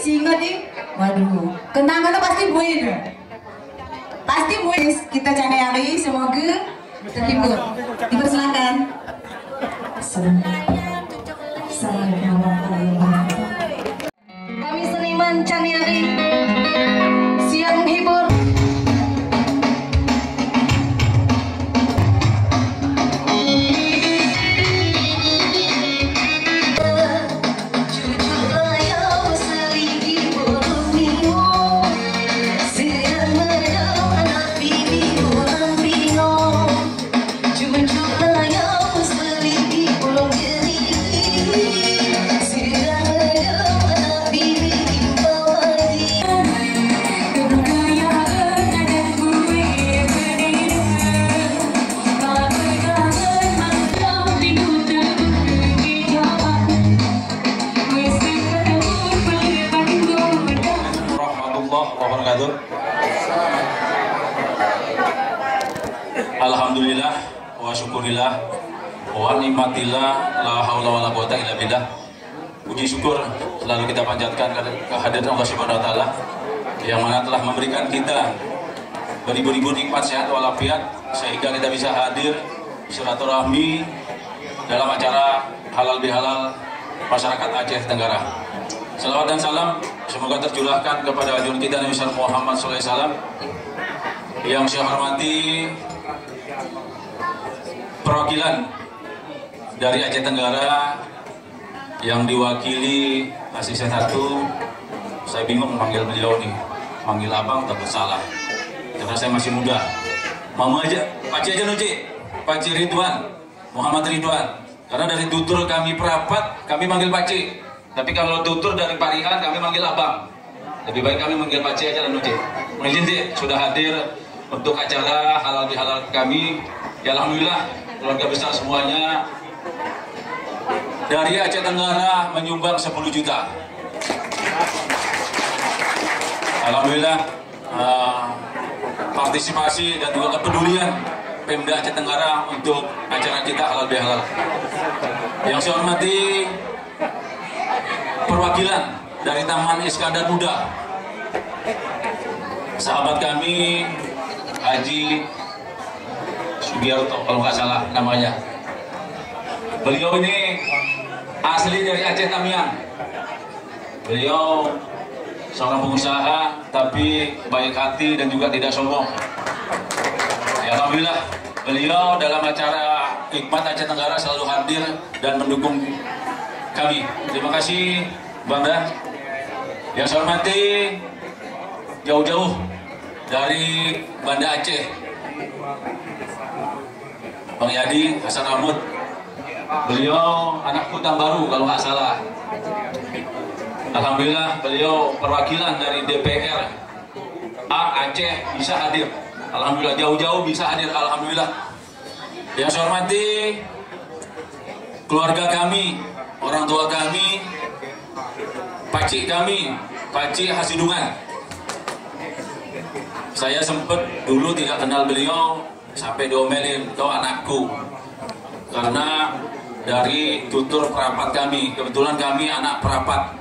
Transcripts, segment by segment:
singa di. Waduh, kenangannya pasti buin. Pasti buin. Kita cari hari, semoga terhibur. Dipersilakan. Assalamualaikum warahmatullahi wabarakatuh. Kami seniman Caniari siap menghibur. Alhamdulillah wa syukurillah wa nikmatillah la haula wala quwata illa billah. Puji syukur selalu kita panjatkan kehadiran Allah Subhanahu wa taala yang mana telah memberikan kita beribu-ribu nikmat sehat walafiat sehingga kita bisa hadir silaturahmi dalam acara halal bihalal masyarakat Aceh Tenggara. Salawat dan salam semoga tercurahkan kepada junjungan kita Nabi Muhammad SAW. Yang saya hormati perwakilan dari Aceh Tenggara yang diwakili asisten satu. Saya bingung memanggil beliau nih, manggil abang takut salah karena saya masih muda. Mama aja, Pakcik aja Nuci, Pakcik Ridwan, Muhammad Ridwan. Karena dari tutur kami perapat, kami manggil Pakcik. Tapi kalau tutur dari Parihan, kami manggil abang. Lebih baik kami manggil Pakcik aja dan Nuci. Mungkin Cik sudah hadir untuk acara halal bihalal kami. Ya alhamdulillah keluarga besar semuanya dari Aceh Tenggara menyumbang 10 juta. Alhamdulillah partisipasi dan juga kepedulian Pemda Aceh Tenggara untuk acara kita halal bihalal. Yang saya hormati perwakilan dari Taman Iskandar Muda, sahabat kami Haji Sugiarto kalau nggak salah namanya. Beliau ini asli dari Aceh Tamiang. Beliau seorang pengusaha tapi baik hati dan juga tidak sombong. Ya alhamdulillah beliau dalam acara Hikmat Aceh Tenggara selalu hadir dan mendukung kami. Terima kasih Bangda. Yang saya hormati jauh-jauh dari Banda Aceh, Bang Yadi Hasan Ramud. Beliau anak Kutang Baru kalau nggak salah. Alhamdulillah beliau perwakilan dari DPR Aceh bisa hadir. Alhamdulillah jauh-jauh bisa hadir. Alhamdulillah. Yang saya hormati keluarga kami, orang tua kami, pakcik kami, Pakcik Hasidungan. Saya sempat dulu tidak kenal beliau sampai diomelin, kau anakku. Karena dari tutur perapat kami, kebetulan kami anak perapat,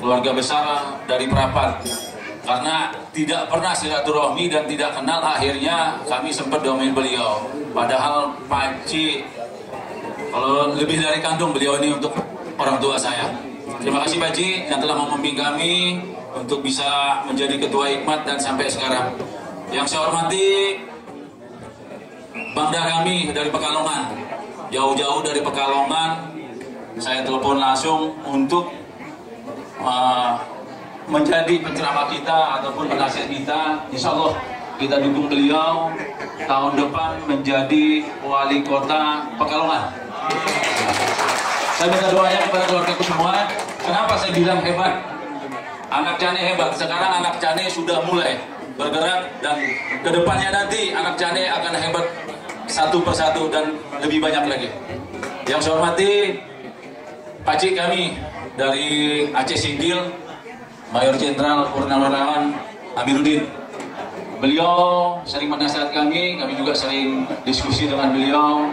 keluarga besar dari perapat. Karena tidak pernah silaturahmi dan tidak kenal, akhirnya kami sempat diomelin beliau. Padahal Pakcik, kalau lebih dari kandung beliau ini untuk orang tua saya. Terima kasih Pakcik yang telah membimbing kami untuk bisa menjadi ketua Hikmat dan sampai sekarang. Yang saya hormati Bangda kami dari Pekalongan, jauh-jauh dari Pekalongan, saya telepon langsung untuk menjadi penceramah kita ataupun penasihat kita. Insya Allah kita dukung beliau tahun depan menjadi wali kota Pekalongan. Saya minta doanya kepada keluargaku semua. Kenapa saya bilang hebat? Anak Cane hebat. Sekarang anak Cane sudah mulai bergerak dan kedepannya nanti anak Cane akan hebat satu persatu dan lebih banyak lagi. Yang saya hormati Pakcik kami dari Aceh Singgil, Mayor Jenderal Purnawirawan Amiruddin. Beliau sering menasihat kami juga sering diskusi dengan beliau.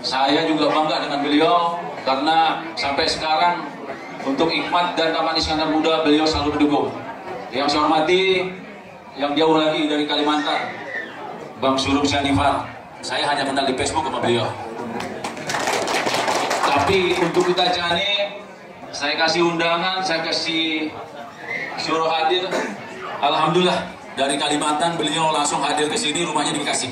Saya juga bangga dengan beliau karena sampai sekarang Untuk Hikmat dan Taman Iskandar Muda, beliau selalu mendukung. Yang saya hormati, yang jauh lagi dari Kalimantan, Bang Surum Syanifar. Saya hanya kenal di Facebook sama beliau. Tapi untuk kita Cane, saya kasih undangan, saya kasih suruh hadir. Alhamdulillah dari Kalimantan beliau langsung hadir ke sini, rumahnya dikasih.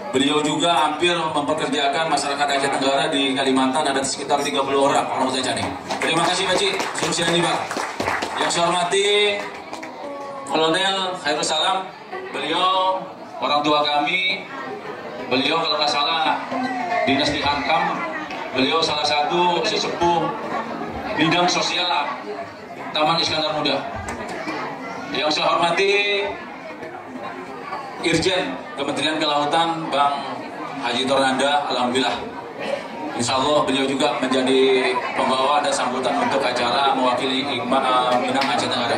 Beliau juga hampir mempekerjakan masyarakat Aceh Tenggara di Kalimantan, ada sekitar 30 orang orang saya Cane. Terima kasih Pak Cik, Suruh ini Pak. Yang saya hormati Kolonel Khairul Salam, beliau orang tua kami, beliau kalau nggak salah dinasti Hankam, beliau salah satu sesepuh bidang sosial Taman Iskandar Muda. Yang saya hormati Irjen Kementerian Kelautan Bang Haji Tornanda, alhamdulillah insya Allah beliau juga menjadi pembawa dan sambutan untuk acara mewakili Minang Aceh Tenggara.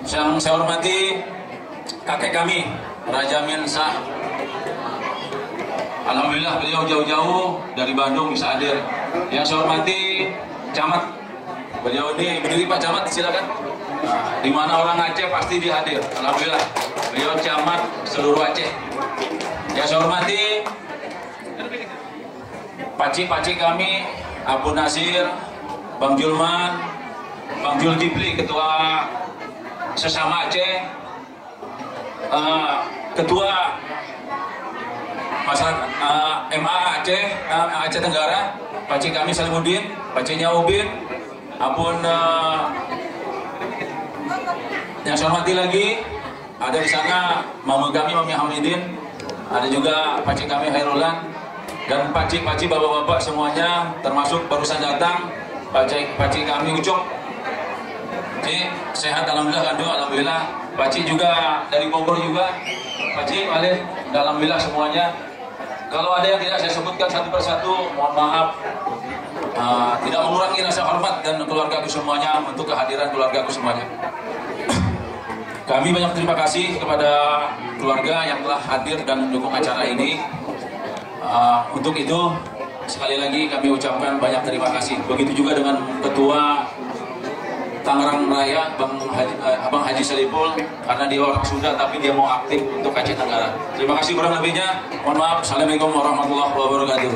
Yang saya hormati kakek kami Raja Min Shah, alhamdulillah beliau jauh-jauh dari Bandung bisa hadir. Yang saya hormati Camat, beliau ini berdiri Pak Camat, silakan. Di mana orang Aceh pasti dia hadir. Alhamdulillah, beliau camat seluruh Aceh. Yang saya hormati Pakcik kami, Abu Nasir, Bang Julman, Bang Julkifli, ketua sesama Aceh, ketua masyarakat MA Aceh, Aceh Tenggara, Pakcik kami Salimuddin, Pakciknya Ubin, Abun. Yang saya hormati lagi ada di sana mama kami Mami Hamidin, ada juga Pakcik kami Khairulan, dan Pakcik bapak-bapak semuanya, termasuk barusan datang Pakcik kami Ucok. Ini sehat alhamdulillah, kandung alhamdulillah. Pakcik juga dari Bogor juga, Pakcik Alif, alhamdulillah semuanya. Kalau ada yang tidak saya sebutkan satu persatu, mohon maaf. Tidak mengurangi rasa hormat dan keluargaku semuanya untuk kehadiran keluargaku semuanya. Kami banyak terima kasih kepada keluarga yang telah hadir dan mendukung acara ini. Untuk itu, sekali lagi kami ucapkan banyak terima kasih. Begitu juga dengan Ketua Tangerang Raya, Abang Haji Salipul, karena dia orang Sunda tapi dia mau aktif untuk Aceh Tenggara. Terima kasih kurang lebihnya. Mohon maaf. Assalamualaikum warahmatullahi wabarakatuh.